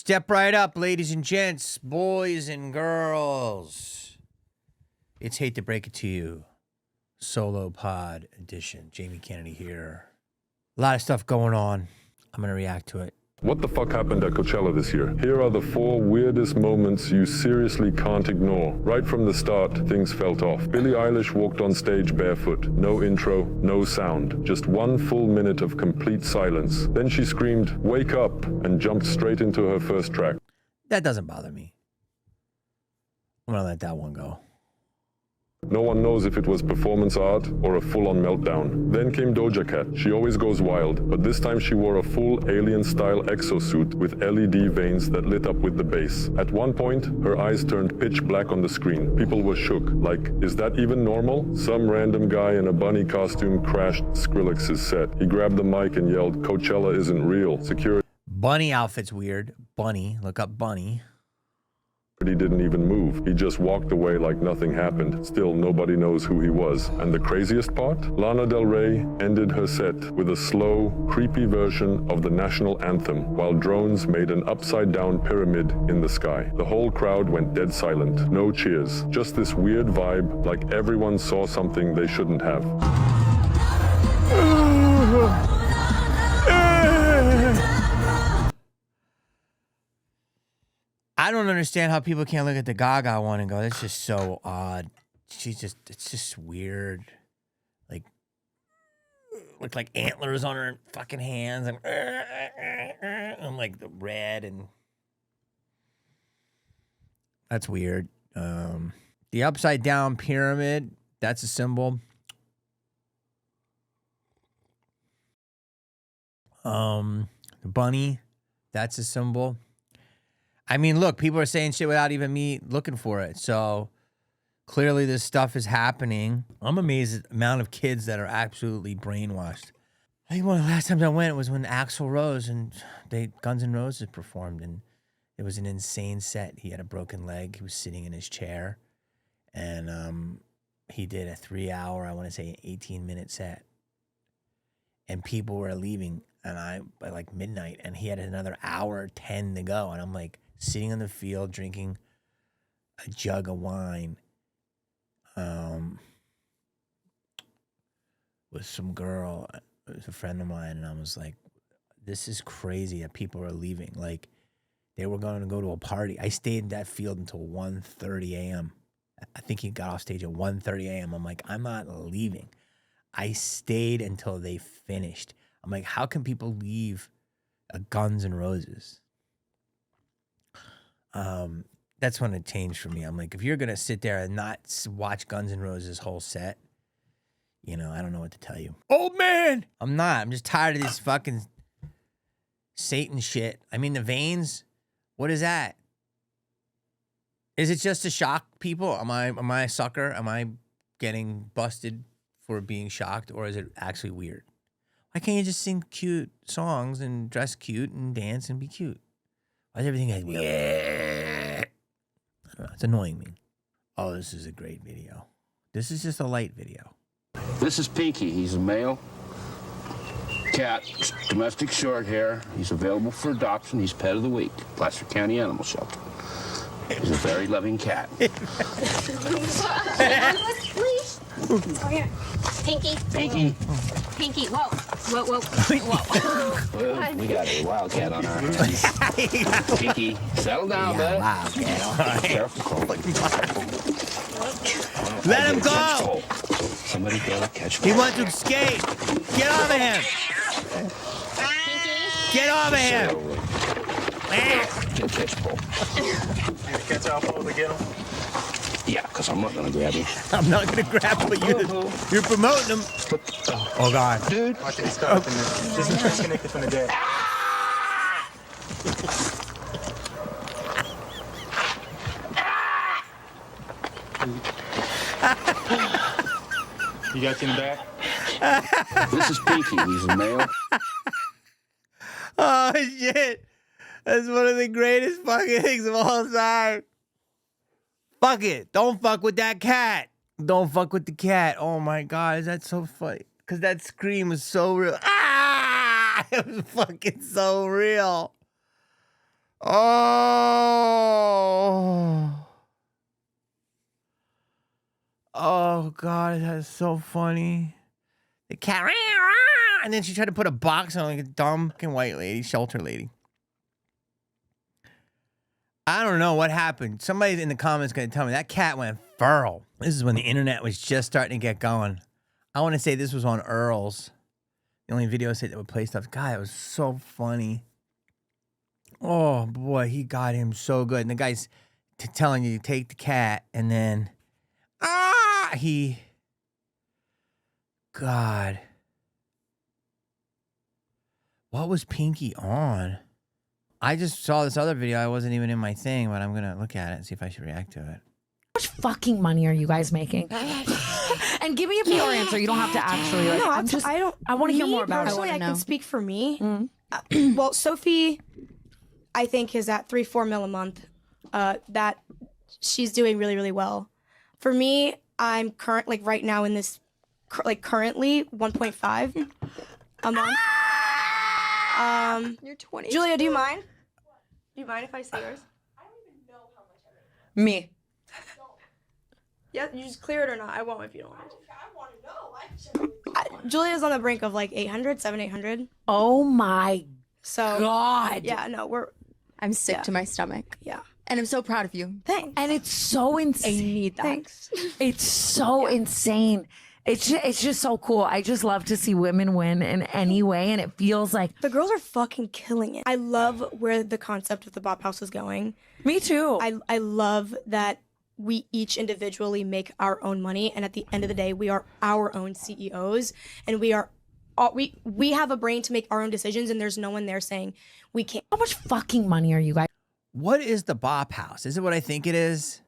Step right up, ladies and gents, boys and girls. It's Hate to Break It to You, solo pod edition. Jamie Kennedy here. A lot of stuff going on. I'm going to react to it. What the fuck happened at Coachella this year? Here are the 4 weirdest moments you seriously can't ignore. Right from the start, things felt off. Billie Eilish walked on stage barefoot. No intro, no sound. Just 1 full minute of complete silence. Then she screamed, "Wake up," and jumped straight into her first track. That doesn't bother me. I'm going to let that one go. No one knows if it was performance art or a full-on meltdown. Then came Doja Cat. She always goes wild, but this time she wore a full alien-style exosuit with LED veins that lit up with the bass. At one point, her eyes turned pitch black on the screen. People were shook, like, is that even normal? Some random guy in a bunny costume crashed Skrillex's set. He grabbed the mic and yelled, "Coachella isn't real." Security Bunny outfit's weird. Bunny, look up Bunny. He didn't even move. He just walked away like nothing happened. Still, nobody knows who he was. And the craziest part? Lana Del Rey ended her set with a slow, creepy version of the national anthem, while drones made an upside-down pyramid in the sky. The whole crowd went dead silent. No cheers. Just this weird vibe, like everyone saw something they shouldn't have. I don't understand how people can't look at the Gaga one and go, that's just so odd. It's just weird. Like, look like antlers on her fucking hands and like the red and that's weird. The upside down pyramid, that's a symbol. The bunny, that's a symbol. I mean, look, people are saying shit without even me looking for it. So clearly this stuff is happening. I'm amazed at the amount of kids that are absolutely brainwashed. I think one of the last times I went was when Axl Rose and Guns N' Roses performed, and it was an insane set. He had a broken leg. He was sitting in his chair, and he did a 3-hour, I want to say 18-minute set. And people were leaving, and by like midnight, and he had another hour 10 to go. And I'm like, sitting on the field drinking a jug of wine with some girl, it was a friend of mine, and I was like, this is crazy that people are leaving. Like, they were going to go to a party. I stayed in that field until 1:30 a.m. I think he got off stage at 1:30 a.m. I'm like, I'm not leaving. I stayed until they finished. I'm like, how can people leave a Guns N' Roses? That's when it changed for me. I'm like, if you're going to sit there and not watch Guns N' Roses whole set, you know, I don't know what to tell you. Old man! I'm not. I'm just tired of this fucking Satan shit. I mean, the veins, what is that? Is it just to shock people? Am I a sucker? Am I getting busted for being shocked, or is it actually weird? Why can't you just sing cute songs and dress cute and dance and be cute? Why is everything like, yeah? I don't know. It's annoying me. Oh, this is a great video. This is just a light video. This is Pinky. He's a male cat, domestic short hair. He's available for adoption. He's pet of the week, Placer County Animal Shelter. He's a very loving cat. Oh, here. Pinky. Pinky. Pinky. Whoa. Whoa, whoa. Whoa. Well, we got a wildcat on our hands. Pinky, settle down, bud. Wildcat. All right. Careful. Let him go. Somebody gotta catch He wants to escape. Get off of him. Get off of him. Get catch pole. Catch our pole to get him? Yeah, because I'm not gonna grab him. I'm not going to grab him, but you're promoting him. Oh, God. Dude. Watch it, he's caught up in this. Just disconnected from the deck. You got you in the back? This is Pinky. He's a male. Oh, shit. That's one of the greatest fucking things of all time. Fuck it. Don't fuck with that cat. Don't fuck with the cat. Oh, my God. Is that so funny? Because that scream was so real. Ah! It was fucking so real. Oh. Oh, God, that's so funny. The cat, and then she tried to put a box on like a dumb fucking white lady, shelter lady. I don't know what happened. Somebody in the comments going to tell me that cat went feral. This is when the internet was just starting to get going. I want to say this was on Earl's. The only video site that would play stuff. God, it was so funny. Oh, boy, he got him so good. And the guy's telling you to take the cat and then... God. What was Pinky on? I just saw this other video. I wasn't even in my thing, but I'm going to look at it and see if I should react to it. How much fucking money are you guys making? And give me a pure answer. You don't have to actually. Like, No, I want to hear more about it. Personally, I can speak for me. Mm-hmm. Well, Sophie, I think is at 3-4 mil a month. That she's doing really, really well. For me, I'm right now in this, currently 1.5 a month. You're 20. Julia, do you mind? Do you mind if I say yours? Me. Yeah, you just clear it or not. I won't if you don't want to. Julia's on the brink of like 800, 800. Oh my So God. yeah, no, I'm sick to my stomach. yeah. And I'm so proud of you. Thanks. And it's so insane. I need that. Thanks. It's so insane. It's just so cool. I just love to see women win in any way, and it feels like The girls are fucking killing it. I love where the concept of the Bop House is going. me too. I love that we each individually make our own money, and at the end of the day, we are our own CEOs, and we have a brain to make our own decisions, and there's no one there saying we can't. How much fucking money are you guys? What is the Bop House? Is it what I think it is?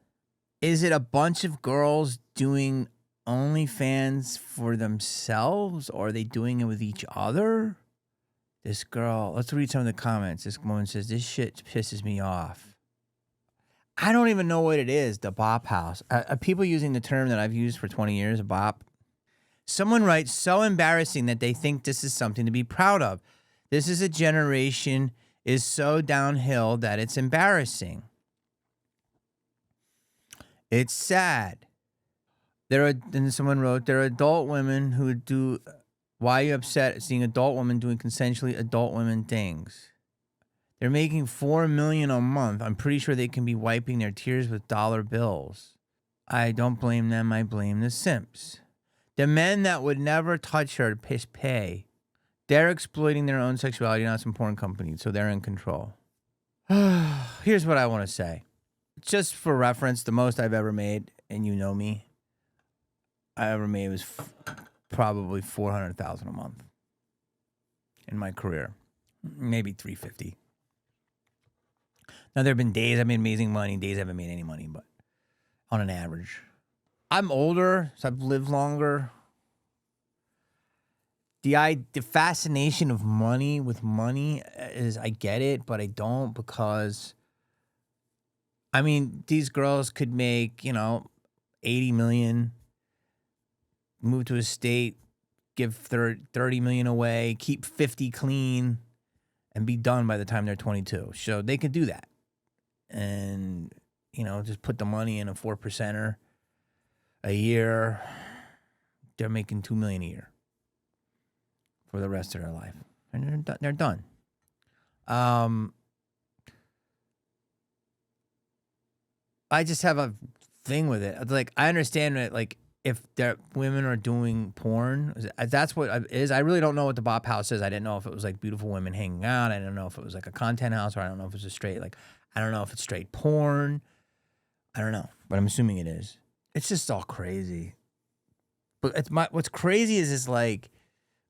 Is it a bunch of girls doing OnlyFans for themselves, or are they doing it with each other? This girl, let's read some of the comments. This woman says, this shit pisses me off. I don't even know what it is, the Bop House. Are people using the term that I've used for 20 years, bop? Someone writes, so embarrassing that they think this is something to be proud of. This is a generation is so downhill that it's embarrassing. It's sad. And someone wrote, there are adult women who do, why are you upset at seeing adult women doing consensually adult women things? They're making $4 million a month. I'm pretty sure they can be wiping their tears with dollar bills. I don't blame them. I blame the simps. The men that would never touch her to pay. They're exploiting their own sexuality, not some porn company, so they're in control. Here's what I want to say. Just for reference, the most I've ever made, and you know me, I ever made was probably $400,000 a month in my career. Maybe $350,000. Now, there have been days I've made amazing money, days I haven't made any money, but on an average. I'm older, so I've lived longer. The fascination of money with money is, I get it, but I don't, because, I mean, these girls could make, 80 million, move to a state, give 30 million away, keep 50 clean, and be done by the time they're 22. So they could do that. And, just put the money in a 4%er a year. They're making $2 million a year for the rest of their life. And they're done. I just have a thing with it. Like, I understand that, like, if women are doing porn, that's what it is. I really don't know what the Bop House is. I didn't know if it was like beautiful women hanging out. I didn't know if it was like a content house, or I don't know if it's a straight, I don't know if it's straight porn. I don't know, but I'm assuming it is. It's just all crazy. But what's crazy is like,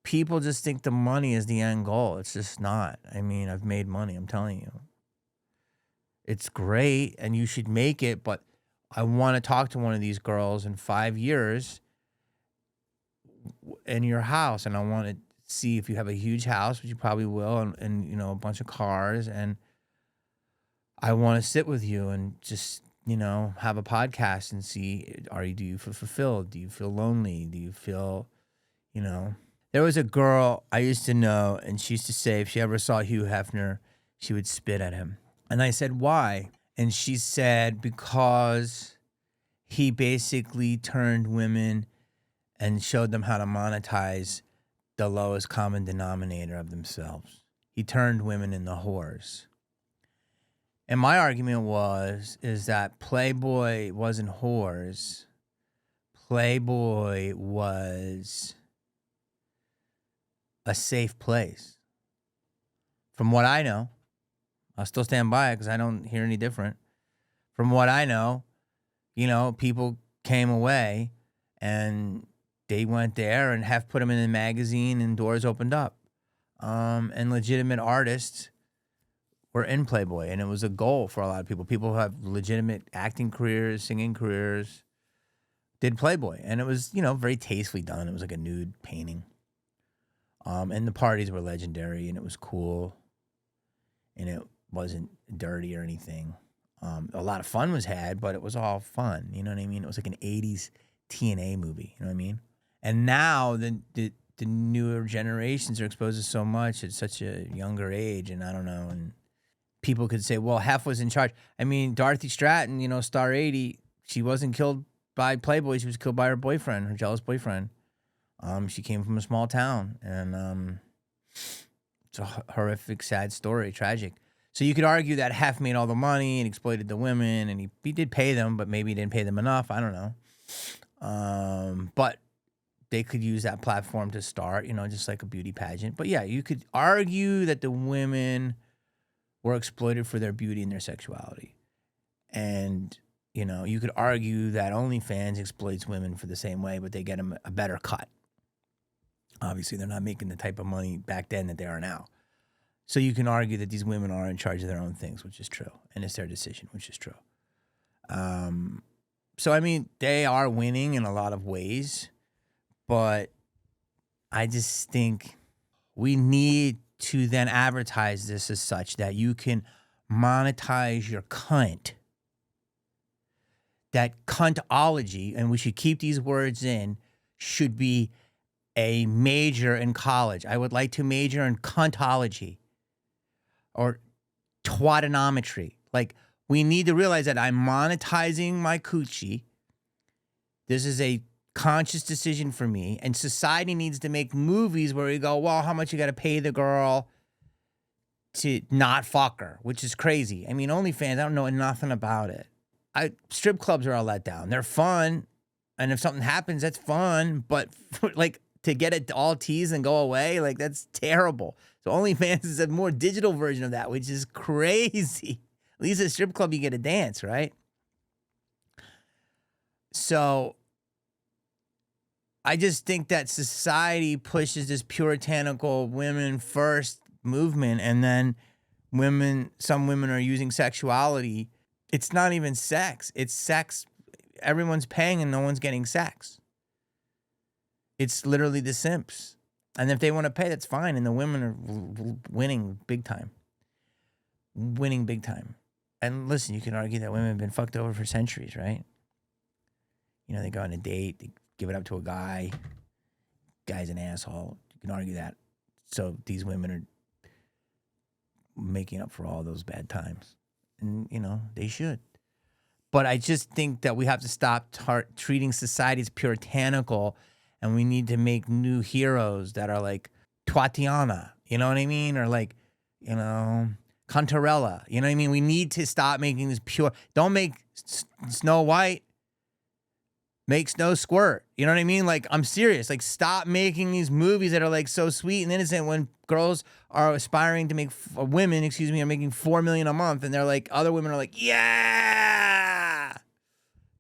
people just think the money is the end goal. It's just not. I mean, I've made money, I'm telling you. It's great, and you should make it, but I want to talk to one of these girls in 5 years in your house, and I want to see if you have a huge house, which you probably will, and a bunch of cars, and I want to sit with you and just, have a podcast and see, do you feel fulfilled? Do you feel lonely? Do you feel, There was a girl I used to know, and she used to say if she ever saw Hugh Hefner, she would spit at him. And I said, why? And she said, because he basically turned women and showed them how to monetize the lowest common denominator of themselves. He turned women into whores. And my argument is that Playboy wasn't whores. Playboy was a safe place. From what I know, I'll still stand by it because I don't hear any different. From what I know, people came away and they went there and Hef put them in the magazine and doors opened up. And legitimate artists were in Playboy, and it was a goal for a lot of people. People who have legitimate acting careers, singing careers, did Playboy. And it was, very tastefully done. It was like a nude painting. And the parties were legendary, and it was cool. And it wasn't dirty or anything. A lot of fun was had, but it was all fun. You know what I mean? It was like an 80s TNA movie. You know what I mean? And now the newer generations are exposed to so much at such a younger age, and I don't know. And people could say, well, Hef was in charge. I mean, Dorothy Stratton, Star 80, she wasn't killed by Playboy. She was killed by her boyfriend, her jealous boyfriend. She came from a small town, and it's a horrific, sad story, tragic. So you could argue that Hef made all the money and exploited the women, and he did pay them, but maybe he didn't pay them enough. I don't know. But they could use that platform to start, just like a beauty pageant. But yeah, you could argue that the women were exploited for their beauty and their sexuality. And, you could argue that OnlyFans exploits women for the same way, but they get them a better cut. Obviously, they're not making the type of money back then that they are now. So you can argue that these women are in charge of their own things, which is true. And it's their decision, which is true. So, I mean, they are winning in a lot of ways. But I just think we need to then advertise this as such that you can monetize your cunt. That cuntology, and we should keep these words in, should be a major in college. I would like to major in cuntology or twatonometry. Like, we need to realize that I'm monetizing my coochie. This is a conscious decision for me, and society needs to make movies where we go, well, how much you got to pay the girl to not fuck her, which is crazy. I mean, OnlyFans, I don't know nothing about it. Strip clubs are a letdown. They're fun, and if something happens, that's fun, but to get it all teased and go away, that's terrible. So OnlyFans is a more digital version of that, which is crazy. At least at a strip club, you get a dance, right? So I just think that society pushes this puritanical women first movement, and then some women are using sexuality. It's not even sex. It's sex. Everyone's paying and no one's getting sex. It's literally the simps. And if they want to pay, that's fine. And the women are winning big time. Winning big time. And listen, you can argue that women have been fucked over for centuries, right? They go on a date, they give it up to a guy. Guy's an asshole. You can argue that. So these women are making up for all those bad times. And, they should. But I just think that we have to stop treating society as puritanical, and we need to make new heroes that are like Tatiana, you know what I mean? Or Contarella, you know what I mean? We need to stop making this pure. Don't make Snow White. Make Snow squirt. You know what I mean? I'm serious. Stop making these movies that are so sweet and innocent when girls are aspiring to make, women, are making $4 million a month, and they're other women are yeah!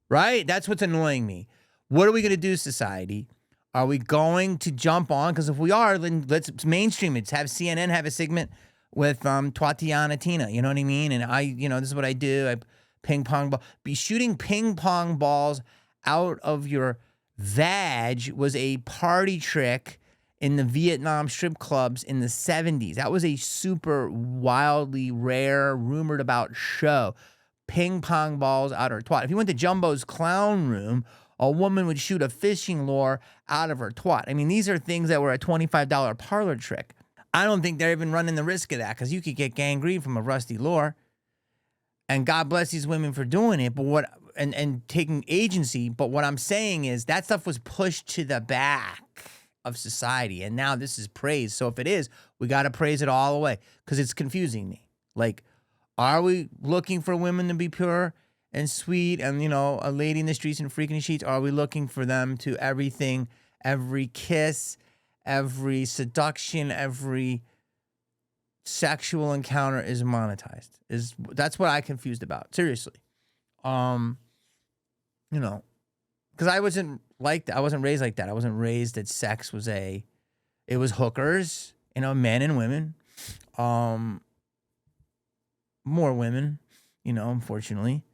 Right? That's what's annoying me. What are we going to do, society? Are we going to jump on? Because if we are, then let's mainstream it. Have CNN have a segment with Tatiana Tina. You know what I mean? And this is what I do. I ping pong ball. Be shooting ping pong balls out of your vag was a party trick in the Vietnam strip clubs in the 70s. That was a super wildly rare, rumored about show. Ping pong balls out of her twat. If you went to Jumbo's Clown Room, a woman would shoot a fishing lure out of her twat. I mean, these are things that were a $25 parlor trick. I don't think they're even running the risk of that, because you could get gangrene from a rusty lure. And God bless these women for doing it, but and taking agency. But what I'm saying is that stuff was pushed to the back of society. And now this is praised. So if it is, we got to praise it all the way because it's confusing me. Like, are we looking for women to be pure and sweet and, you know, a lady in the streets and freaking sheets? Or are we looking for them to everything, every kiss, every seduction, every sexual encounter is monetized? That's what I confused about. Seriously. You know, because I wasn't like that. I wasn't raised like that. I wasn't raised that sex was it was hookers, you know, men and women. More women, you know, unfortunately,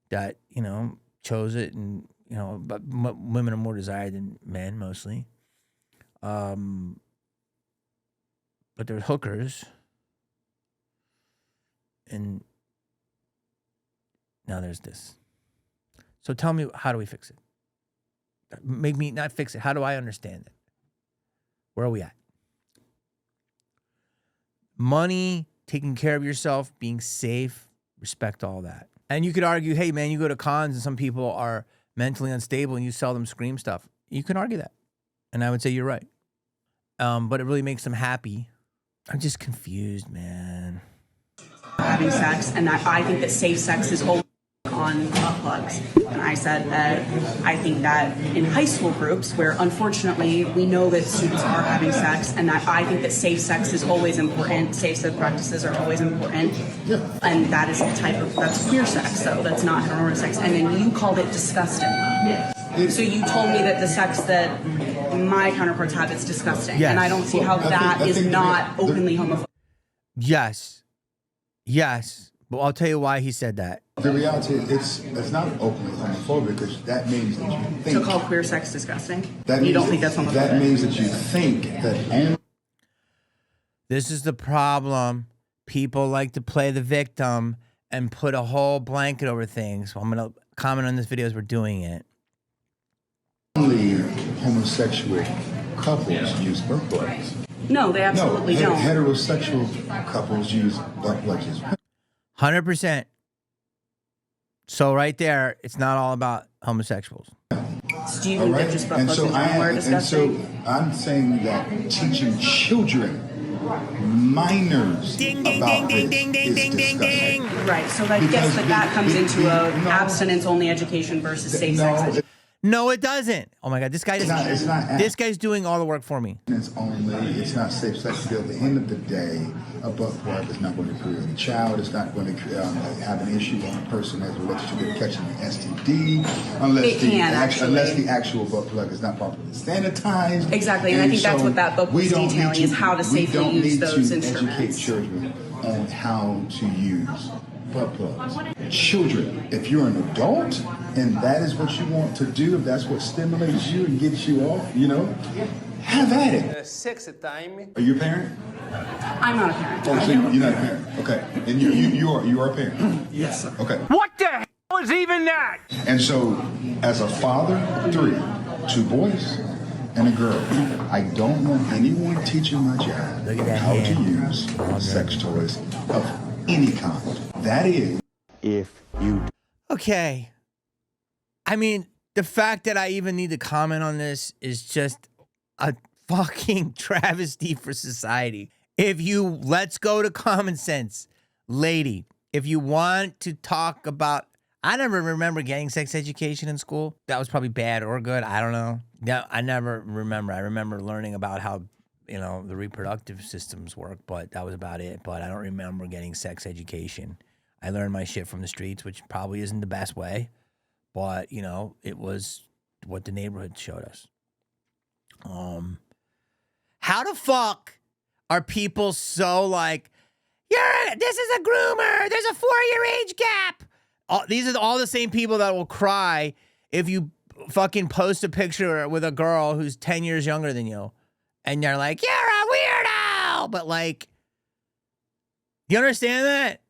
that, you know, chose it, and, you know, but women are more desired than men mostly. But they're hookers. And now there's this. So tell me, how do we fix it? Make me not fix it. How do I understand it? Where are we at? Money, taking care of yourself, being safe, respect all that. And you could argue, hey, man, you go to cons and some people are mentally unstable and you sell them Scream stuff. You can argue that. And I would say you're right. But it really makes them happy. I'm just confused, man. Having sex, and that I think that safe sex is always on butt plugs. And I said that I think that in high school groups, where unfortunately we know that students are having sex, and that I think that safe sex is always important, safe sex practices are always important, and that is that's queer sex, so that's not heteronormative sex. And then you called it disgusting. So you told me that the sex that my counterparts have is disgusting, and I don't see how that is not openly homophobic. Yes, but I'll tell you why he said that. The reality is it's not openly homophobic because that means that you think. To call queer sex disgusting? You don't think that's homophobic? That means that you think that. This is the problem. People like to play the victim and put a whole blanket over things. So I'm going to comment on this video as we're doing it. Only homosexual couples use butt plugs. No, they absolutely don't. Heterosexual couples use butt plugs as well. 100%. So right there, it's not all about homosexuals. So do you think that just butt plugs is wrong or disgusting? And so I'm saying that teaching children, minors, about this is disgusting. Right, so I guess that comes into a abstinence-only education versus safe sex education. No, it doesn't. Oh my God, this guy this guy's doing all the work for me. It's not safe sex. At the end of the day, a butt plug is not going to create a child. It's not going to have an issue on a person as a relationship with catching an STD, unless the actual butt plug is not properly sanitized. Exactly, and I think that's what that book was detailing, is how to safely use those instruments. We don't need to educate children on how to use butt plugs. Children, if you're an adult and that is what you want to do, if that's what stimulates you and gets you off, you know, have at it. Sexy time. Are you a parent? I'm not a parent. Oh, so you're not a parent. Okay. And you are a parent? Yes, sir. Okay. What the hell is even that? And so, as a father of 3, 2 boys and a girl, I don't want anyone teaching my child how to use sex toys of any kind. That is, if you. Okay. I mean, the fact that I even need to comment on this is just a fucking travesty for society. Let's go to common sense. Lady, if you want to talk about, I never remember getting sex education in school. That was probably bad or good. I don't know. Yeah, I never remember. I remember learning about how, you know, the reproductive systems work, but that was about it. But I don't remember getting sex education. I learned my shit from the streets, which probably isn't the best way, but, you know, it was what the neighborhood showed us. How the fuck are people so like, this is a groomer, there's a 4-year age gap? These are all the same people that will cry if you fucking post a picture with a girl who's 10 years younger than you. And they're like, you're a weirdo. But like, you understand that?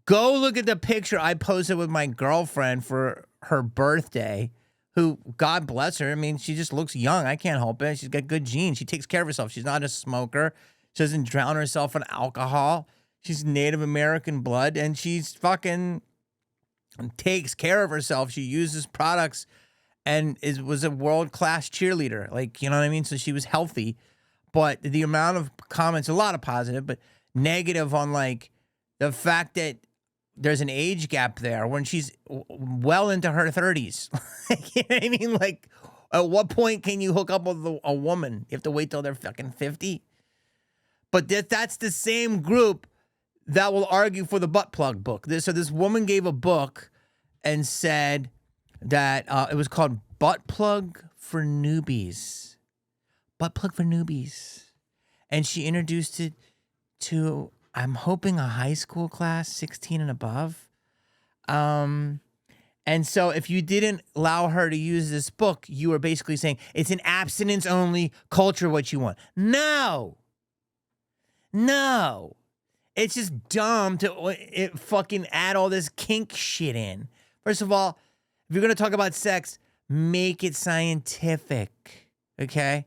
Go look at the picture I posted with my girlfriend for her birthday, who, God bless her. I mean, she just looks young. I can't help it. She's got good genes. She takes care of herself. She's not a smoker. She doesn't drown herself in alcohol. She's Native American blood, and she's fucking takes care of herself. She uses products and was a world-class cheerleader. Like, you know what I mean? So she was healthy. But the amount of comments, a lot of positive, but negative on like the fact that there's an age gap there when she's well into her 30s. You know what I mean? Like, at what point can you hook up with a woman? You have to wait till they're fucking 50? But that's the same group that will argue for the butt plug book. So this woman gave a book and said that it was called Butt Plug for Newbies. Butt Plug for Newbies. And she introduced it to, I'm hoping, a high school class, 16 and above. And so if you didn't allow her to use this book, you were basically saying it's an abstinence-only culture, what you want. No. It's just dumb to fucking add all this kink shit in. First of all, if you're going to talk about sex, make it scientific, okay?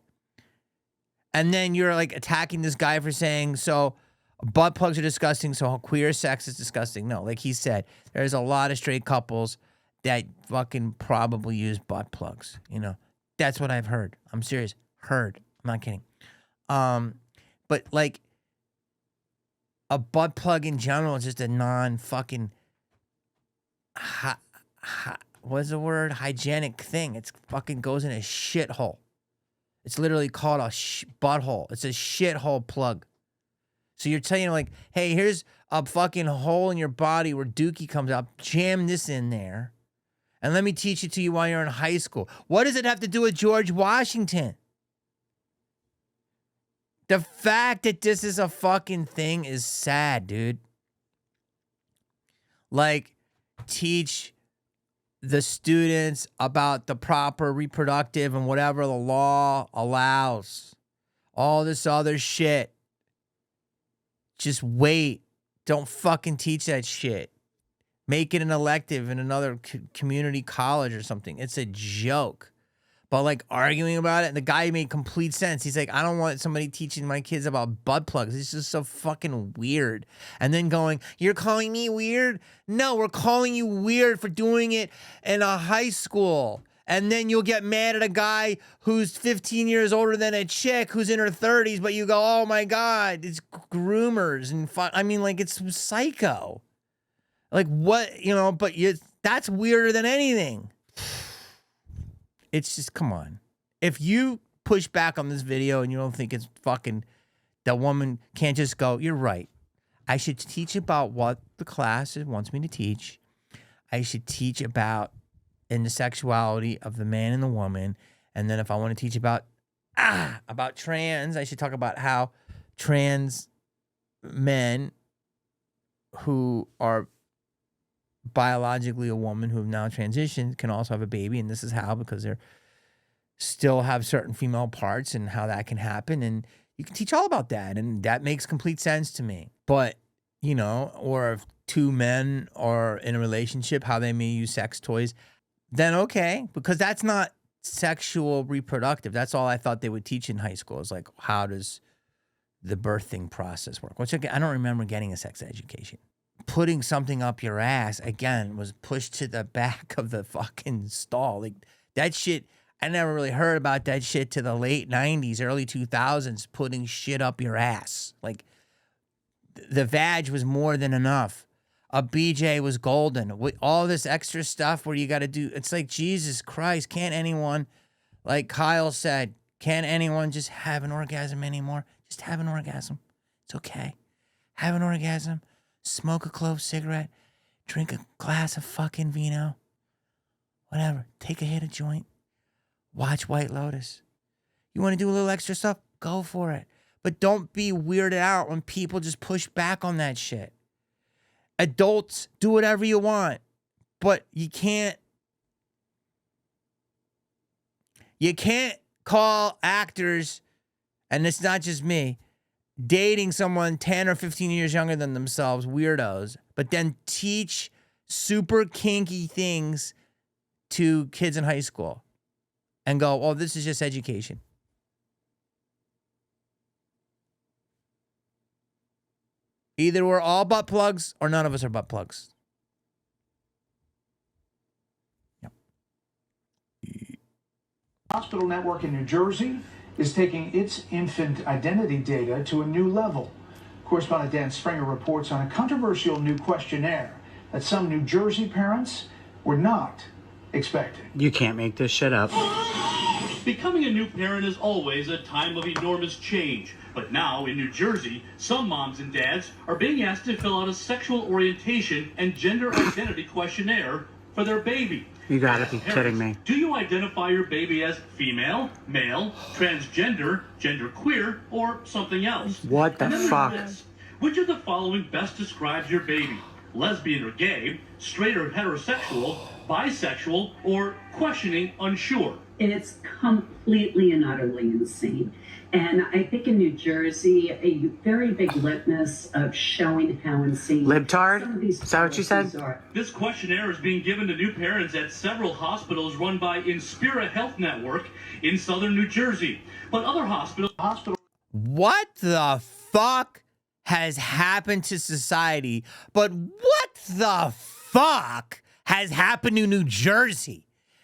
And then you're like attacking this guy for saying, so butt plugs are disgusting, so queer sex is disgusting. No, like he said, there's a lot of straight couples that fucking probably use butt plugs, you know? That's what I've heard. I'm serious. Heard. I'm not kidding. But like, a butt plug in general is just a non-fucking, what's the word? Hygienic thing. It's fucking goes in a shithole. It's literally called a butthole. It's a shithole plug. So you're telling like, hey, here's a fucking hole in your body where dookie comes out. Jam this in there. And let me teach it to you while you're in high school. What does it have to do with George Washington? The fact that this is a fucking thing is sad, dude. Like, teach the students about the proper reproductive and whatever the law allows. All this other shit. Just wait. Don't fucking teach that shit. Make it an elective in another community college or something. It's a joke. But like arguing about it, and the guy made complete sense. He's like, I don't want somebody teaching my kids about butt plugs. It's just so fucking weird. And then going, you're calling me weird? No, we're calling you weird for doing it in a high school. And then you'll get mad at a guy who's 15 years older than a chick who's in her 30s, but you go, oh my God, it's groomers and I mean, like, it's psycho. Like, what, you know, but that's weirder than anything. It's just, come on. If you push back on this video and you don't think it's fucking, that woman can't just go, you're right. I should teach about what the class wants me to teach. I should teach about in the sexuality of the man and the woman. And then if I want to teach about trans, I should talk about how trans men who are biologically a woman who have now transitioned can also have a baby, and this is how, because they're still have certain female parts and how that can happen. And you can teach all about that, and that makes complete sense to me. But, you know, or if two men are in a relationship, how they may use sex toys, then okay, because that's not sexual reproductive. That's all I thought they would teach in high school, is like, how does the birthing process work? Which, again, I don't remember getting a sex education. Putting something up your ass, again, was pushed to the back of the fucking stall. Like, that shit, I never really heard about that shit to the late 90s, early 2000s, putting shit up your ass. Like, the vag was more than enough. A BJ was golden. With all this extra stuff where you got to do, it's like, Jesus Christ, can't anyone, like Kyle said, can't anyone just have an orgasm anymore? Just have an orgasm. It's okay. Have an orgasm. Smoke a clove cigarette, drink a glass of fucking vino, whatever. Take a hit of joint, watch White Lotus. You want to do a little extra stuff? Go for it. But don't be weirded out when people just push back on that shit. Adults, do whatever you want, but you can't call actors, and it's not just me, dating someone 10 or 15 years younger than themselves, weirdos, but then teach super kinky things to kids in high school and go, oh, this is just education. Either we're all butt plugs or none of us are butt plugs. Yep. Hospital network in New Jersey is taking its infant identity data to a new level. Correspondent Dan Springer reports on a controversial new questionnaire that some New Jersey parents were not expecting. You can't make this shit up. Becoming a new parent is always a time of enormous change. But now, in New Jersey, some moms and dads are being asked to fill out a sexual orientation and gender identity questionnaire for their baby. You gotta be kidding me. Do you identify your baby as female, male, transgender, genderqueer, or something else? What the And then fuck? there's this. Which of the following best describes your baby? Lesbian or gay, straight or heterosexual, bisexual, or questioning unsure? It's completely and utterly insane. And I think in New Jersey, a very big litmus of showing how insane Libtard? some of these Is that what you said? policies are. This questionnaire is being given to new parents at several hospitals run by Inspira Health Network in southern New Jersey. But other hospitals... What the fuck has happened to society? But what the fuck has happened to New Jersey?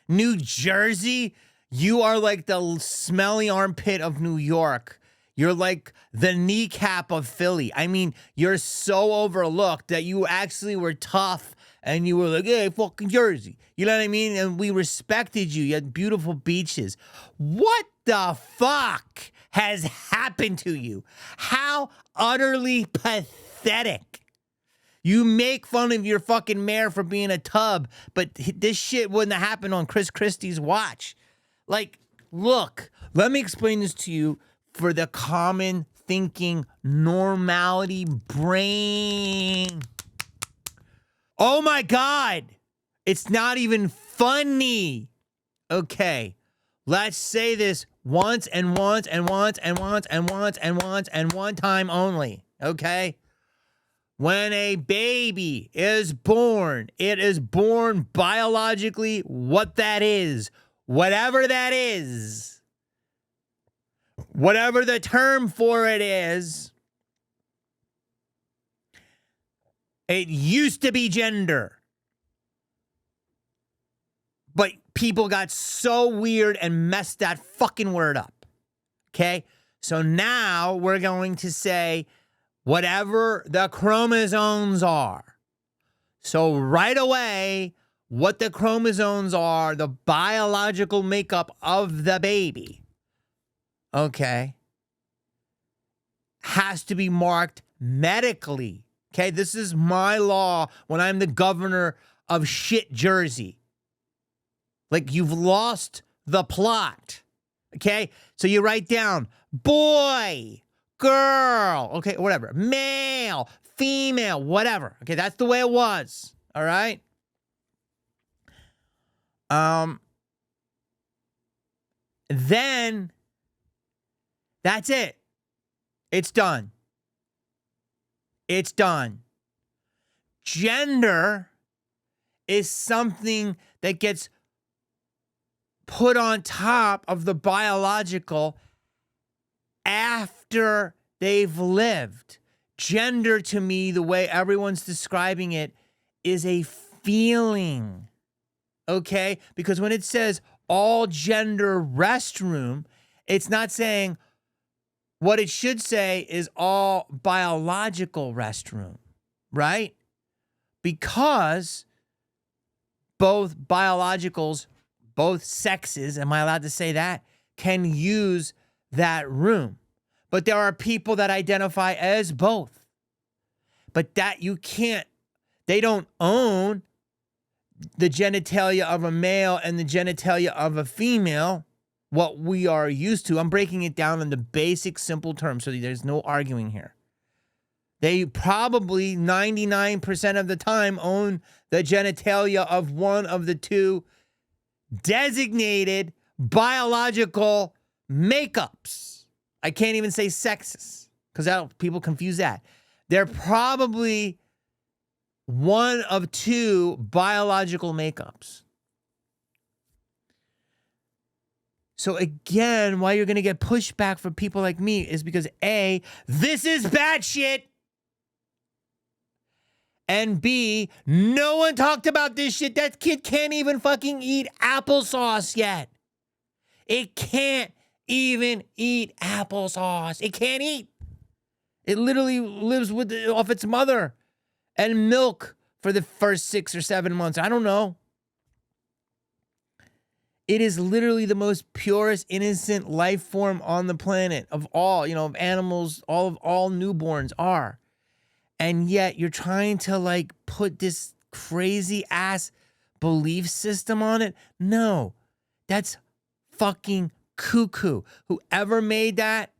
New Jersey, you are like the smelly armpit of New York. You're like the kneecap of Philly. I mean, you're so overlooked that you actually were tough and you were like, hey, fucking Jersey. You know what I mean? And we respected you. You had beautiful beaches. What the fuck has happened to you? How utterly pathetic. You make fun of your fucking mayor for being a tub, but this shit wouldn't have happened on Chris Christie's watch. Like, look, let me explain this to you for the common thinking normality brain. Oh my God. It's not even funny. Okay, let's say this once and once and once and once and once and once and one time only, okay? When a baby is born, it is born biologically what that is, whatever that is, whatever the term for it is. It used to be gender, but people got so weird and messed that fucking word up, okay? So now we're going to say whatever the chromosomes are. So right away, what the chromosomes are, the biological makeup of the baby, okay, has to be marked medically. Okay, this is my law when I'm the governor of shit Jersey. Like, you've lost the plot. Okay, so you write down boy, girl, okay, whatever, male, female, whatever. Okay, that's the way it was. All right. Then that's it. It's done. It's done. Gender is something that gets put on top of the biological after they've lived. Gender, to me, the way everyone's describing it, is a feeling. Okay? Because when it says all gender restroom, it's not saying, what it should say is all biological restroom, right? Because both biologicals, both sexes, am I allowed to say that, can use that room. But there are people that identify as both. But that you can't, they don't own the genitalia of a male and the genitalia of a female, what we are used to. I'm breaking it down in the basic, simple terms, so there's no arguing here. They probably 99% of the time own the genitalia of one of the two designated biological makeups. I can't even say sexes because people confuse that. They're probably one of two biological makeups. So again, why you're going to get pushback from people like me is because A, this is bad shit. And B, no one talked about this shit. That kid can't even fucking eat applesauce yet. It can't even eat applesauce. It can't eat. It literally lives off its mother and milk for the first 6 or 7 months. I don't know. It is literally the most purest, innocent life form on the planet of all, of animals, all newborns are. And yet you're trying to like put this crazy ass belief system on it. No, that's fucking cuckoo. Whoever made that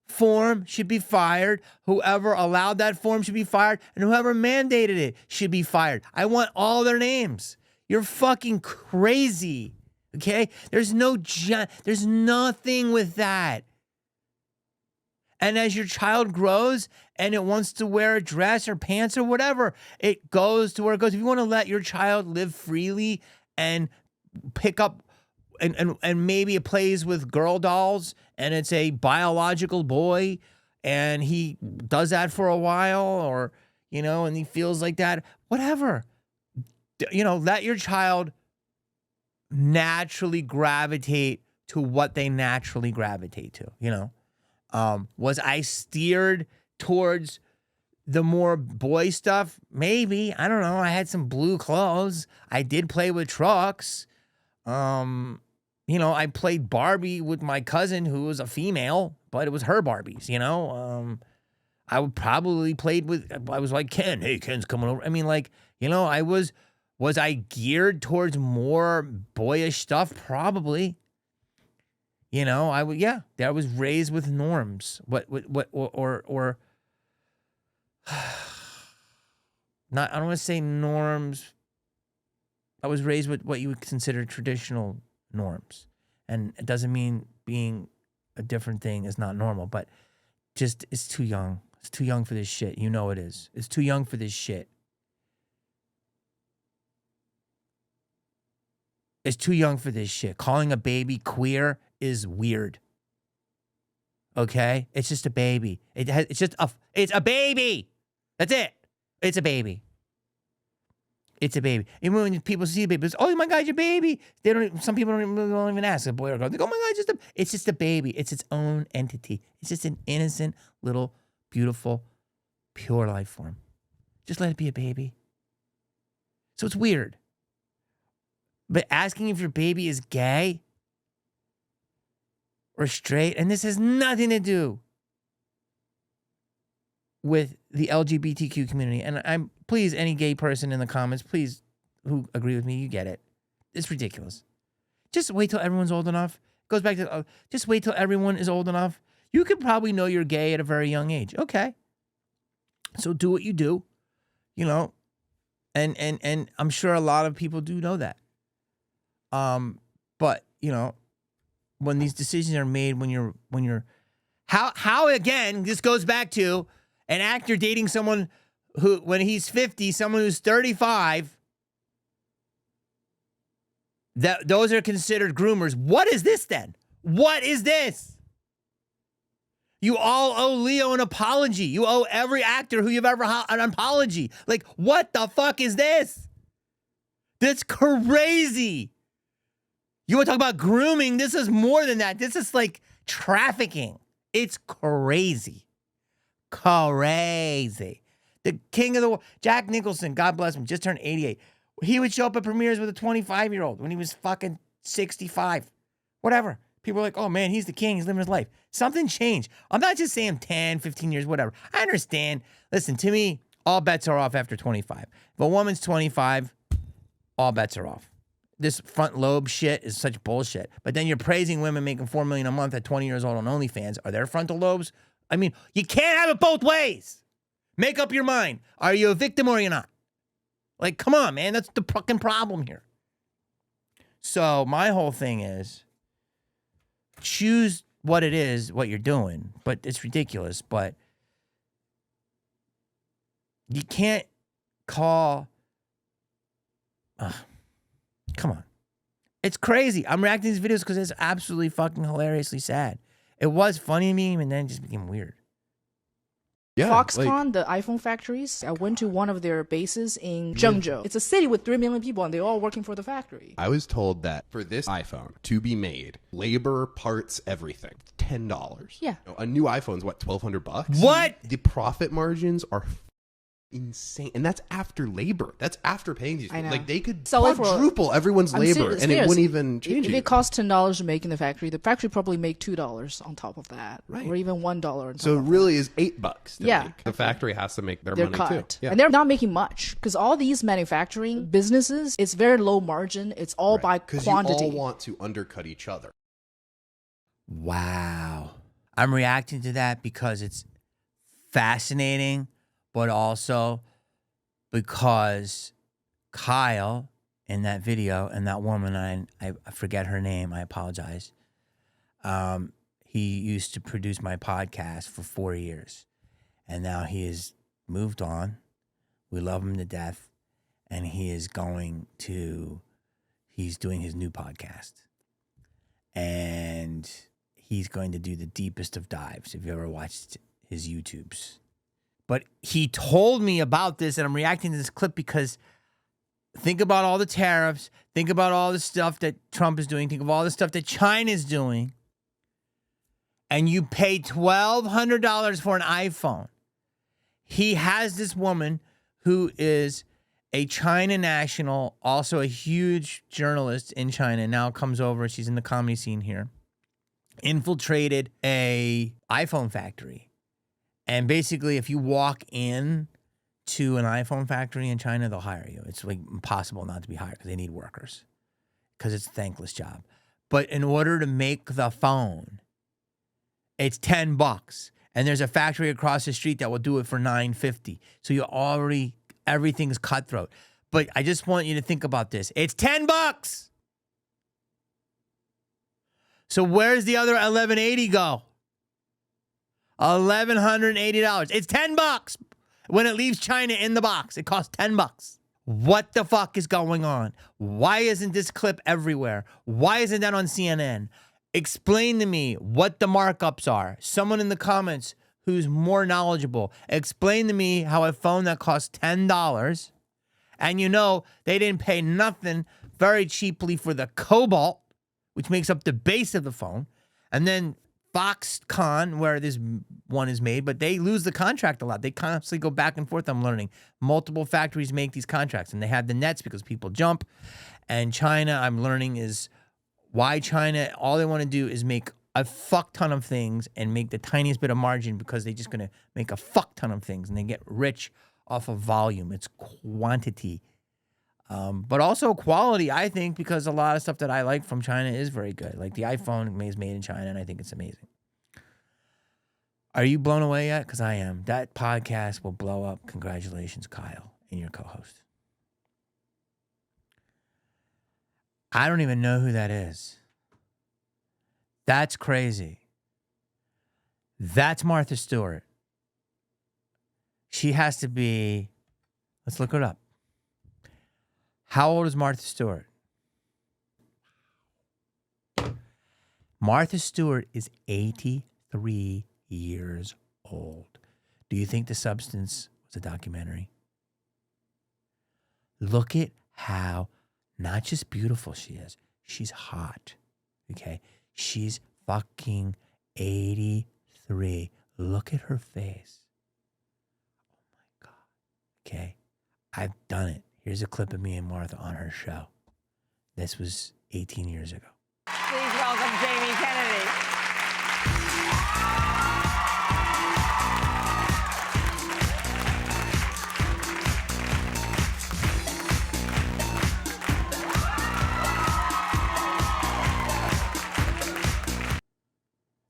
form should be fired. Whoever allowed that form should be fired. And whoever mandated it should be fired. I want all their names. You're fucking crazy. Okay? There's nothing with that. And as your child grows and it wants to wear a dress or pants or whatever, it goes to where it goes. If you want to let your child live freely and pick up and maybe it plays with girl dolls and it's a biological boy and he does that for a while or, and he feels like that, whatever. Let your child naturally gravitate to what they naturally gravitate to, Was I steered towards the more boy stuff? Maybe. I don't know. I had some blue clothes. I did play with trucks. I played Barbie with my cousin who was a female, but it was her Barbies, I would probably I was like, Ken, hey, Ken's coming over. I mean, was I geared towards more boyish stuff? Probably. I was raised with norms. Not, I don't want to say norms. I was raised with what you would consider traditional norms. And it doesn't mean being a different thing is not normal, but just, it's too young. It's too young for this shit. It is. It's too young for this shit. It's too young for this shit. Calling a baby queer is weird. Okay? It's just a baby. It's a baby. That's it. It's a baby. It's a baby. Even when people see a baby, it's, oh my God, your baby. Some people don't even ask a boy or girl. They go, oh my God, it's just a baby. It's its own entity. It's just an innocent, little, beautiful, pure life form. Just let it be a baby. So it's weird. But asking if your baby is gay or straight, and this has nothing to do with the LGBTQ community. And I'm, please, any gay person in the comments, please, who agree with me, you get it. It's ridiculous. Just wait till everyone's old enough. It goes back to, just wait till everyone is old enough. You could probably know you're gay at a very young age. Okay. So do what you do, and I'm sure a lot of people do know that. But when these decisions are made, when you're, how again, this goes back to an actor dating someone who, when he's 50, someone who's 35, those are considered groomers. What is this then? What is this? You all owe Leo an apology. You owe every actor who you've ever had an apology. Like, what the fuck is this? That's crazy. You want to talk about grooming? This is more than that. This is like trafficking. It's crazy. Crazy. The king of the world, Jack Nicholson, God bless him, just turned 88. He would show up at premieres with a 25-year-old when he was fucking 65. Whatever. People are like, oh man, he's the king. He's living his life. Something changed. I'm not just saying 10, 15 years, whatever. I understand. Listen, to me, all bets are off after 25. If a woman's 25, all bets are off. This front lobe shit is such bullshit. But then you're praising women making $4 million a month at 20 years old on OnlyFans. Are there frontal lobes? I mean, you can't have it both ways. Make up your mind. Are you a victim or you're not? Like, come on, man. That's the fucking problem here. So my whole thing is, choose what it is, what you're doing. But it's ridiculous. But you can't call... come on. It's crazy. I'm reacting to these videos because it's absolutely fucking hilariously sad. It was funny to me, and then it just became weird. Yeah, Foxconn, the iPhone factories, I went to one of their bases in Zhengzhou. It's a city with 3 million people, and they're all working for the factory. I was told that for this iPhone to be made, labor, parts, everything, $10. Yeah. A new iPhone's what, $1,200? What? The profit margins are insane, and that's after labor. That's after paying these people. Like they could quadruple everyone's labor, and it wouldn't even change If it. it costs $10 to make in the factory probably make $2 on top of that, Right. or even $1 on top. So it really is $8 to Yeah. make. The factory has to make their They're money cut. too. Yeah. And they're not making much because all these manufacturing businesses, it's very low margin. It's all by Because quantity. you all want to undercut each other. Wow. I'm reacting to that because it's fascinating, but also because Kyle in that video and that woman, I forget her name, I apologize. He used to produce my podcast for 4 years, and now he has moved on. We love him to death, and he's doing his new podcast. And he's going to do the deepest of dives, if you ever watched his YouTubes. But he told me about this, and I'm reacting to this clip because think about all the tariffs. Think about all the stuff that Trump is doing. Think of all the stuff that China's doing. And you pay $1,200 for an iPhone. He has this woman who is a China national, also a huge journalist in China, now comes over. She's in the comedy scene here. Infiltrated a iPhone factory. And basically, if you walk in to an iPhone factory in China, they'll hire you. It's like impossible not to be hired because they need workers because it's a thankless job. But in order to make the phone, it's $10. And there's a factory across the street that will do it for $9.50. So everything's cutthroat. But I just want you to think about this. It's $10. So where's the other $1,180 go? $1,180. It's $10 when it leaves China in the box. It costs $10. What the fuck is going on? Why isn't this clip everywhere? Why isn't that on CNN? Explain to me what the markups are. Someone in the comments who's more knowledgeable. Explain to me how a phone that costs $10, and they didn't pay nothing very cheaply for the cobalt, which makes up the base of the phone, and then Foxconn, where this one is made, but they lose the contract a lot. They constantly go back and forth, I'm learning. Multiple factories make these contracts, and they have the nets because people jump. And China, I'm learning, is why China, all they want to do is make a fuck ton of things and make the tiniest bit of margin because they're just going to make a fuck ton of things, and they get rich off of volume. It's quantity. But also quality, I think, because a lot of stuff that I like from China is very good. Like the iPhone is made in China, and I think it's amazing. Are you blown away yet? Because I am. That podcast will blow up. Congratulations, Kyle, and your co-host. I don't even know who that is. That's crazy. That's Martha Stewart. She has to be, let's look it up. How old is Martha Stewart? Martha Stewart is 83 years old. Do you think The Substance was a documentary? Look at how not just beautiful she is, she's hot. Okay? She's fucking 83. Look at her face. Oh my God. Okay? I've done it. Here's a clip of me and Martha on her show. This was 18 years ago. Please welcome Jamie Kennedy.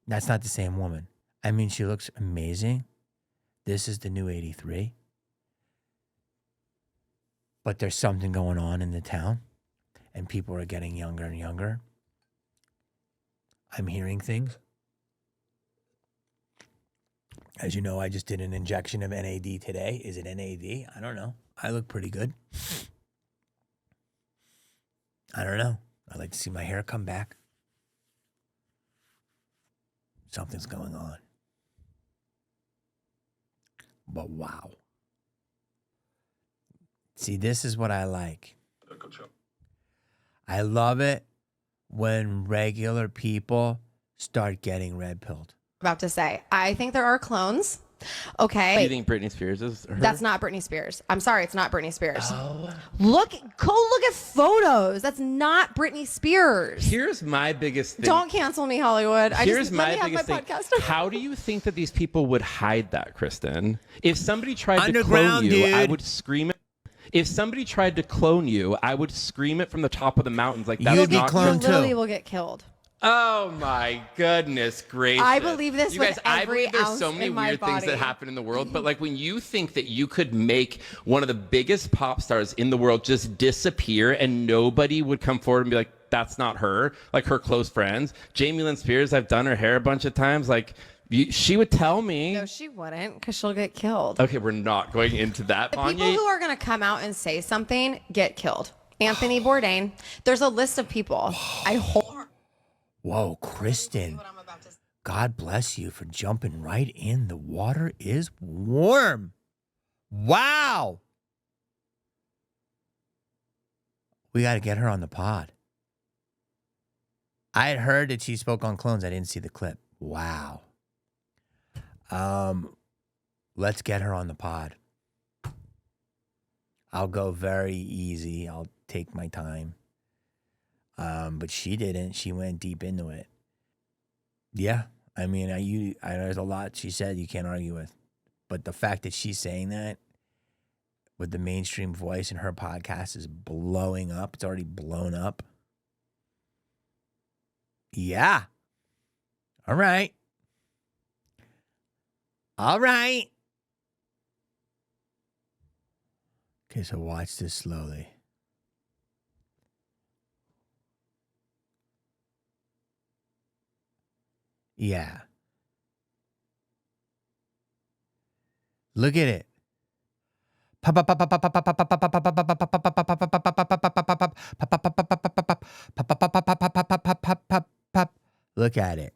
That's not the same woman. I mean, she looks amazing. This is the new 83. But there's something going on in the town, and people are getting younger and younger. I'm hearing things. As you know, I just did an injection of NAD today. Is it NAD? I don't know. I look pretty good. I don't know. I'd like to see my hair come back. Something's going on. But wow. See, this is what I like. I love it when regular people start getting red pilled. About to say, I think there are clones. Okay. Do you think Britney Spears is her? That's not Britney Spears. I'm sorry, it's not Britney Spears. Oh. Go look at photos. That's not Britney Spears. Here's my biggest thing. Don't cancel me, Hollywood. Here's my let me biggest have my thing. podcast. How do you think that these people would hide that, Kristen? If somebody tried to Underground, clone you, I dude. would scream it. If somebody tried to clone you, I would scream it from the top of the mountains. Like that's You'd be not cloned true. Literally will get killed. Oh my goodness gracious. I believe this you with guys, I every believe there's ounce so many in my weird things body. that happen in the world, but like when you think that you could make one of the biggest pop stars in the world just disappear and nobody would come forward and be like, that's not her, like her close friends. Jamie Lynn Spears, I've done her hair a bunch of times, like she would tell me. No, she wouldn't, because she'll get killed. Okay, we're not going into that. The people who are going to come out and say something get killed. Anthony Bourdain. There's a list of people. I hope. Whoa, Kristen. God bless you for jumping right in. The water is warm. Wow. We got to get her on the pod. I had heard that she spoke on clones. I didn't see the clip. Wow. Let's get her on the pod. I'll go very easy. I'll take my time. But she didn't. She went deep into it. Yeah. I mean, there's a lot she said you can't argue with. But the fact that she's saying that with the mainstream voice and her podcast is blowing up. It's already blown up. Yeah. All right. All right. Okay, so watch this slowly. Yeah. Look at it. Look at it.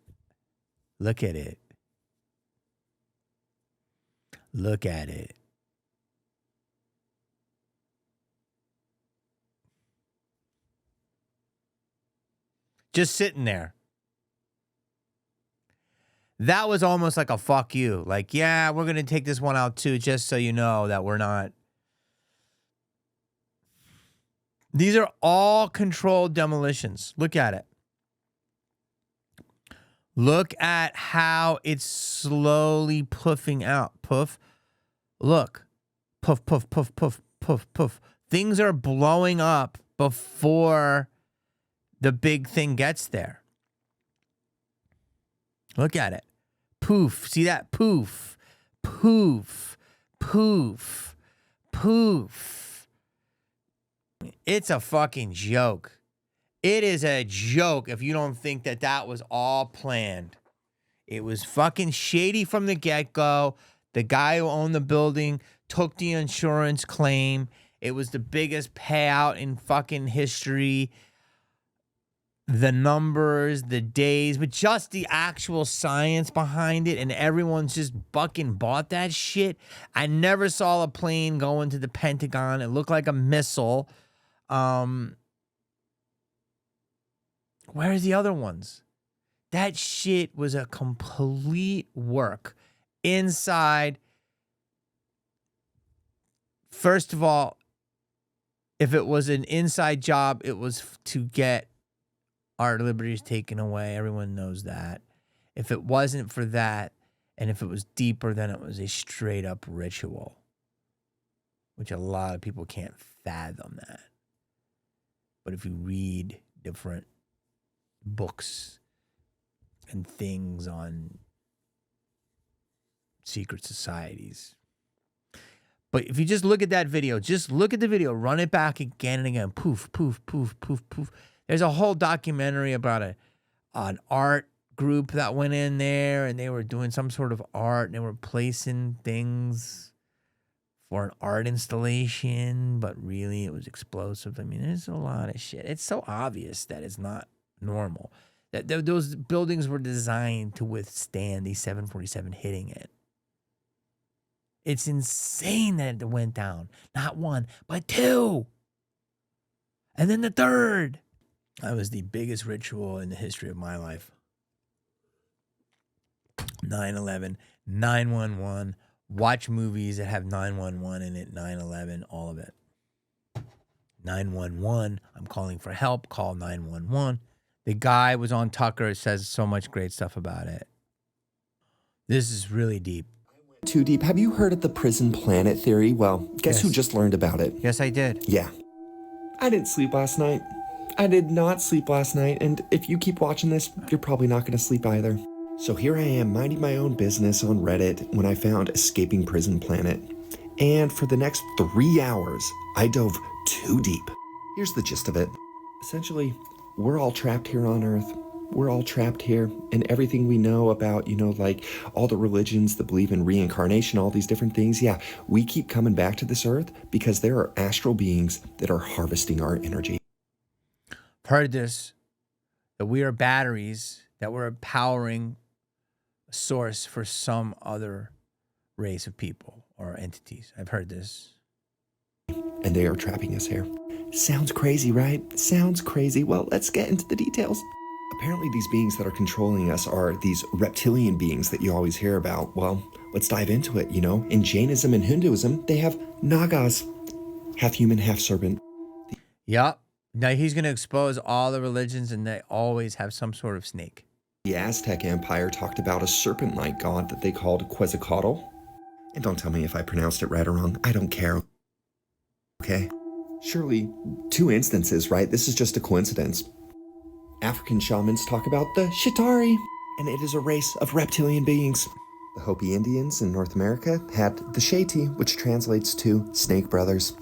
Look at it. Look at it. Just sitting there. That was almost like a fuck you. Like, yeah, we're going to take this one out too, just so you know that we're not. These are all controlled demolitions. Look at it. Look at how it's slowly puffing out. Puff. Look. Puff, puff, puff, puff, puff, puff. Things are blowing up before the big thing gets there. Look at it. Poof. See that? Poof. Poof. Poof. Poof. It's a fucking joke. It is a joke if you don't think that that was all planned. It was fucking shady from the get-go. The guy who owned the building took the insurance claim. It was the biggest payout in fucking history. The numbers, the days, but just the actual science behind it, and everyone's just fucking bought that shit. I never saw a plane go into the Pentagon. It looked like a missile. Where's the other ones? That shit was a complete work. Inside, first of all, if it was an inside job, it was to get our liberties taken away. Everyone knows that. If it wasn't for that, and if it was deeper, then it was a straight up ritual, which a lot of people can't fathom that. But if you read different books and things on secret societies. But if you just look at that video, just look at the video, run it back again and again. Poof, poof, poof, poof, poof. There's a whole documentary about an art group that went in there and they were doing some sort of art and they were placing things for an art installation, but really it was explosive. I mean, there's a lot of shit. It's so obvious that it's not normal. That those buildings were designed to withstand the 747 hitting it. It's insane that it went down. Not one, but two. And then the third. That was the biggest ritual in the history of my life. 9/11, 911. Watch movies that have 911 in it, 9/11, all of it. 911, I'm calling for help, call 911. The guy was on Tucker, it says so much great stuff about it. This is really deep. Too deep. Have you heard of the prison planet theory? Well, guess who just learned about it? Yes, I did. Yeah. I didn't sleep last night. I did not sleep last night, and if you keep watching this, you're probably not going to sleep either. So here I am minding my own business on Reddit when I found Escaping Prison Planet. And for the next 3 hours, I dove too deep. Here's the gist of it. Essentially, we're all trapped here on Earth. We're all trapped here, and everything we know about, like all the religions that believe in reincarnation, all these different things, yeah, we keep coming back to this Earth because there are astral beings that are harvesting our energy. Heard this, that we are batteries, that we're powering a source for some other race of people or entities. I've heard this. And they are trapping us here. Sounds crazy, right? Sounds crazy. Well, let's get into the details. Apparently these beings that are controlling us are these reptilian beings that you always hear about. Well, let's dive into it, In Jainism and Hinduism, they have Nagas, half human, half serpent. Yup. Now he's going to expose all the religions, and they always have some sort of snake. The Aztec Empire talked about a serpent-like god that they called Quetzalcoatl. And don't tell me if I pronounced it right or wrong. I don't care. Okay? Surely 2 instances, right? This is just a coincidence. African shamans talk about the Shitari, and it is a race of reptilian beings. The Hopi Indians in North America had the Sheti, which translates to snake brothers.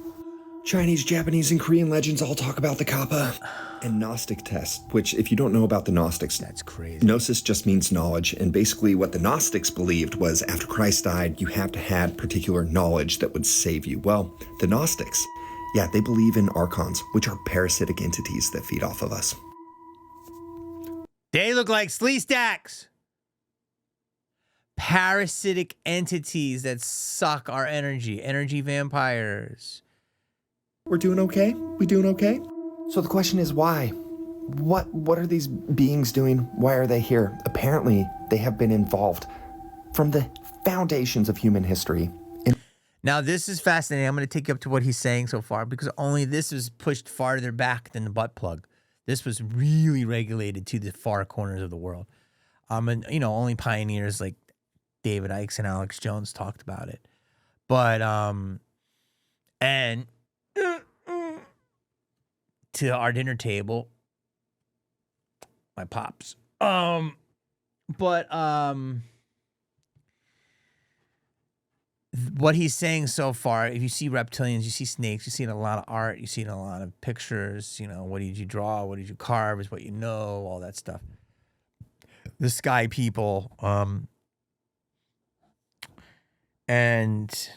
Chinese, Japanese, and Korean legends all talk about the Kappa. And Gnostic text, which if you don't know about the Gnostics, that's crazy. Gnosis just means knowledge. And basically what the Gnostics believed was after Christ died, you had to have particular knowledge that would save you. Well, the Gnostics, yeah, they believe in archons, which are parasitic entities that feed off of us. They look like slee stacks. Parasitic entities that suck our energy vampires. We're doing okay? We doing okay? So the question is why? What are these beings doing? Why are they here? Apparently, they have been involved from the foundations of human history. Now, this is fascinating. I'm going to take you up to what he's saying so far, because only this was pushed farther back than the butt plug. This was really regulated to the far corners of the world. And, only pioneers like David Icke and Alex Jones talked about it. But, and to our dinner table, my pops. What he's saying so far, if you see reptilians, you see snakes, you see it in a lot of art, you see it in a lot of pictures, what did you draw, what did you carve, is what you know, all that stuff. The sky people, and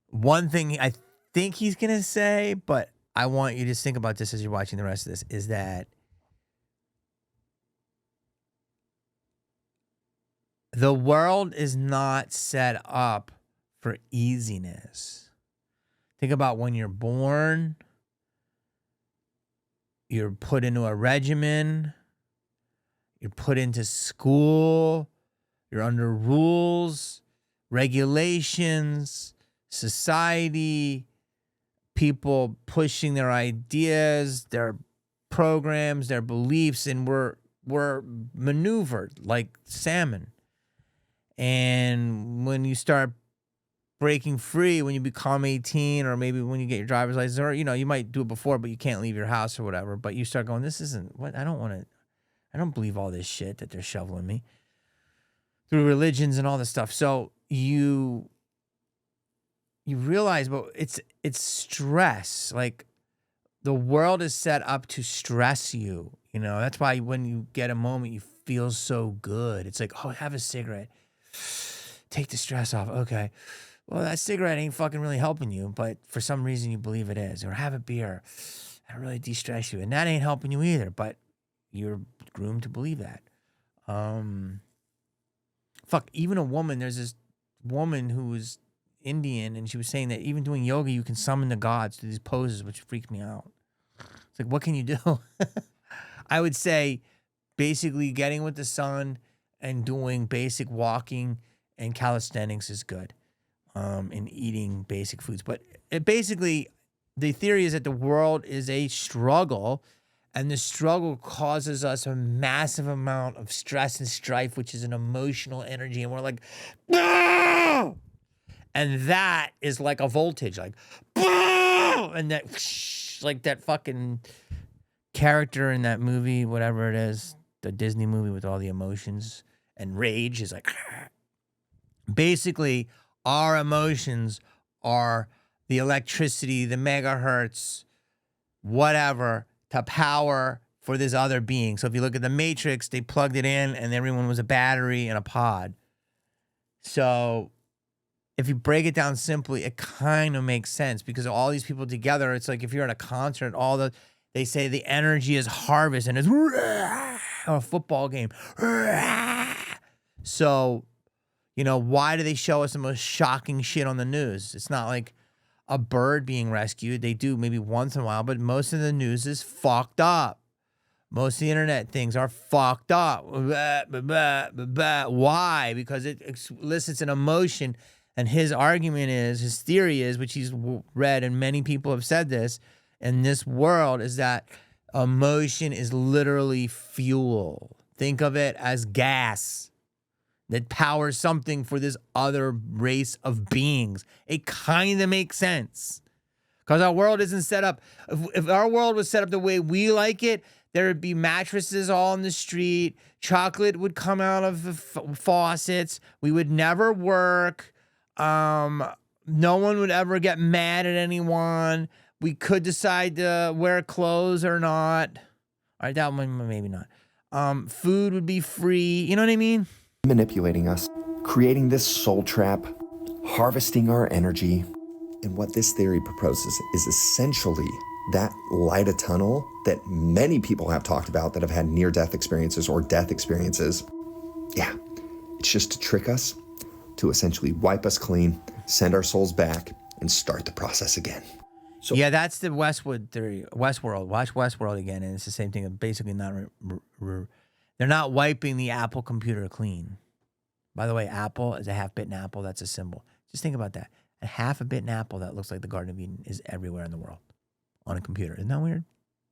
one thing I think he's going to say, but I want you to think about this as you're watching the rest of this, is that the world is not set up for easiness. Think about when you're born, you're put into a regimen, you're put into school, you're under rules, regulations, society, people pushing their ideas, their programs, their beliefs, and we're maneuvered like salmon. And when you start breaking free, when you become 18, or maybe when you get your driver's license, or, you might do it before, but you can't leave your house or whatever, but you start going, this isn't what I don't believe all this shit that they're shoveling me through religions and all this stuff. So you realize, but it's stress. Like, the world is set up to stress you. That's why when you get a moment, you feel so good. It's like, oh, have a cigarette. Take the stress off. Okay. Well, that cigarette ain't fucking really helping you, but for some reason you believe it is. Or have a beer. That'll really de-stress you. And that ain't helping you either, but you're groomed to believe that. Fuck, even a woman, there's this woman who was Indian, and she was saying that even doing yoga, you can summon the gods through these poses, which freaked me out. It's like, what can you do? I would say basically getting with the sun and doing basic walking and calisthenics is good, and eating basic foods. But basically, the theory is that the world is a struggle, and the struggle causes us a massive amount of stress and strife, which is an emotional energy. And we're like, ah! And that is like a voltage, like, ah! And that, like that fucking character in that movie, whatever it is, the Disney movie with all the emotions and rage is like, ah! Basically, our emotions are the electricity, the megahertz, whatever, to power for this other being. So if you look at the Matrix, they plugged it in and everyone was a battery in a pod. So if you break it down simply, it kind of makes sense because all these people together, it's like if you're at a concert, they say the energy is harvest and it's a football game. So, you know, why do they show us the most shocking shit on the news? It's not like a bird being rescued. They do maybe once in a while, but most of the news is fucked up. Most of the internet things are fucked up. Why? Because it elicits an emotion. And his argument is, his theory is, which he's read, and many people have said this, in this world, is that emotion is literally fuel. Think of it as gas that powers something for this other race of beings. It kind of makes sense. Because our world isn't set up. If our world was set up the way we like it, there would be mattresses all in the street. Chocolate would come out of the faucets. We would never work. No one would ever get mad at anyone. We could decide to wear clothes or not. All right, that one maybe not. Food would be free. You know what I mean? Manipulating us, creating this soul trap, harvesting our energy. And what this theory proposes is essentially that light a tunnel that many people have talked about that have had near-death experiences or death experiences. Yeah, it's just to trick us, to essentially wipe us clean, send our souls back, and start the process again. So, yeah, that's the Westwood theory. Westworld. Watch Westworld again, and it's the same thing. Basically, they're not wiping the Apple computer clean. By the way, Apple is a half-bitten apple. That's a symbol. Just think about that. A half-bitten apple that looks like the Garden of Eden is everywhere in the world on a computer. Isn't that weird?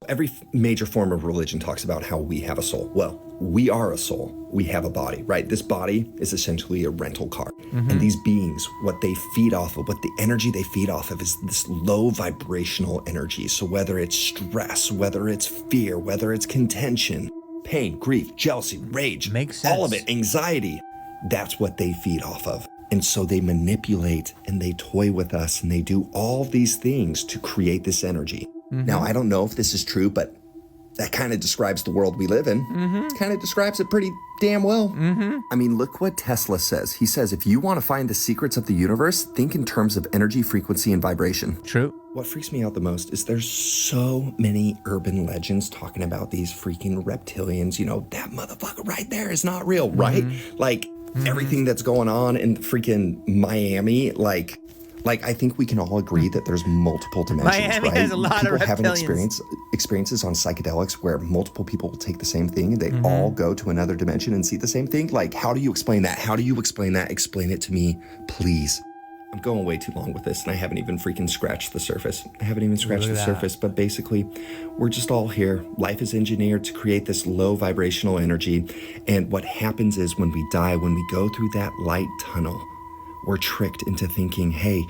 Every major form of religion talks about how we have a soul. Well, we are a soul. We have a body, right? This body is essentially a rental car. Mm-hmm. And these beings, what they feed off of, what the energy they feed off of is this low vibrational energy. So whether it's stress, whether it's fear, whether it's contention, pain, grief, jealousy, rage, makes sense. All of it, anxiety, that's what they feed off of. And so they manipulate and they toy with us and they do all these things to create this energy. Mm-hmm. Now, I don't know if this is true, but that kind of describes the world we live in. Mm-hmm. Kind of describes it pretty damn well. Mm-hmm. I mean, look what Tesla says. He says, if you want to find the secrets of the universe, think in terms of energy, frequency, and vibration. True. What freaks me out the most is there's so many urban legends talking about these freaking reptilians. You know, that motherfucker right there is not real, right? Mm-hmm. Like, everything that's going on in freaking Miami, like I think we can all agree that there's multiple dimensions, Miami right? has a lot people of having reptilians. experiences on psychedelics where multiple people will take the same thing and they all go to another dimension and see the same thing. Like, how do you explain that? How do you explain that? Explain it to me, please. I'm going way too long with this and I haven't even freaking scratched the surface. But basically, we're just all here. Life is engineered to create this low vibrational energy. And what happens is when we die, when we go through that light tunnel, we're tricked into thinking, hey,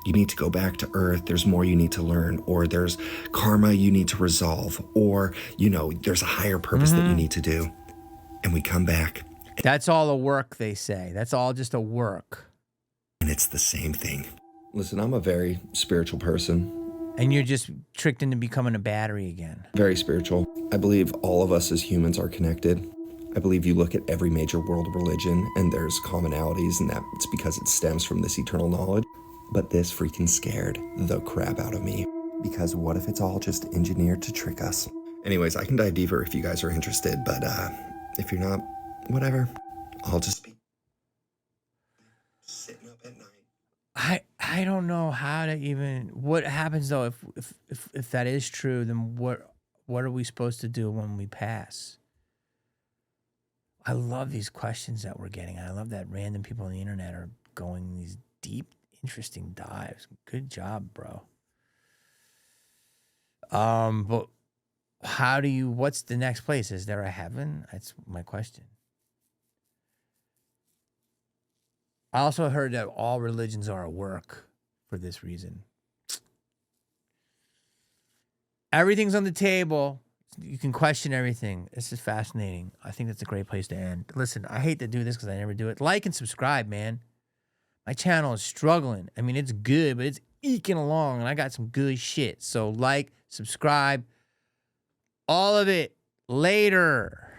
you need to go back to Earth. There's more you need to learn, or there's karma you need to resolve, or, you know, there's a higher purpose that you need to do. And we come back. That's all a work, they say. That's all just a work. And it's the same thing. Listen, I'm a very spiritual person. And you're just tricked into becoming a battery again. Very spiritual. I believe all of us as humans are connected. I believe you look at every major world religion and there's commonalities, and that it's because it stems from this eternal knowledge. But this freaking scared the crap out of me. Because what if it's all just engineered to trick us? Anyways, I can dive deeper if you guys are interested, but if you're not, whatever. I'll just be sitting I don't know how to even. What happens though if that is true? Then what are we supposed to do when we pass? I love these questions that we're getting. I love that random people on the internet are going these deep, interesting dives. Good job, bro. But how do you? What's the next place? Is there a heaven? That's my question. I also heard that all religions are a work for this reason. Everything's on the table. You can question everything. This is fascinating. I think that's a great place to end. Listen, I hate to do this because I never do it. Like and subscribe, man. My channel is struggling. I mean, it's good, but it's eking along, and I got some good shit. So like, subscribe, all of it later.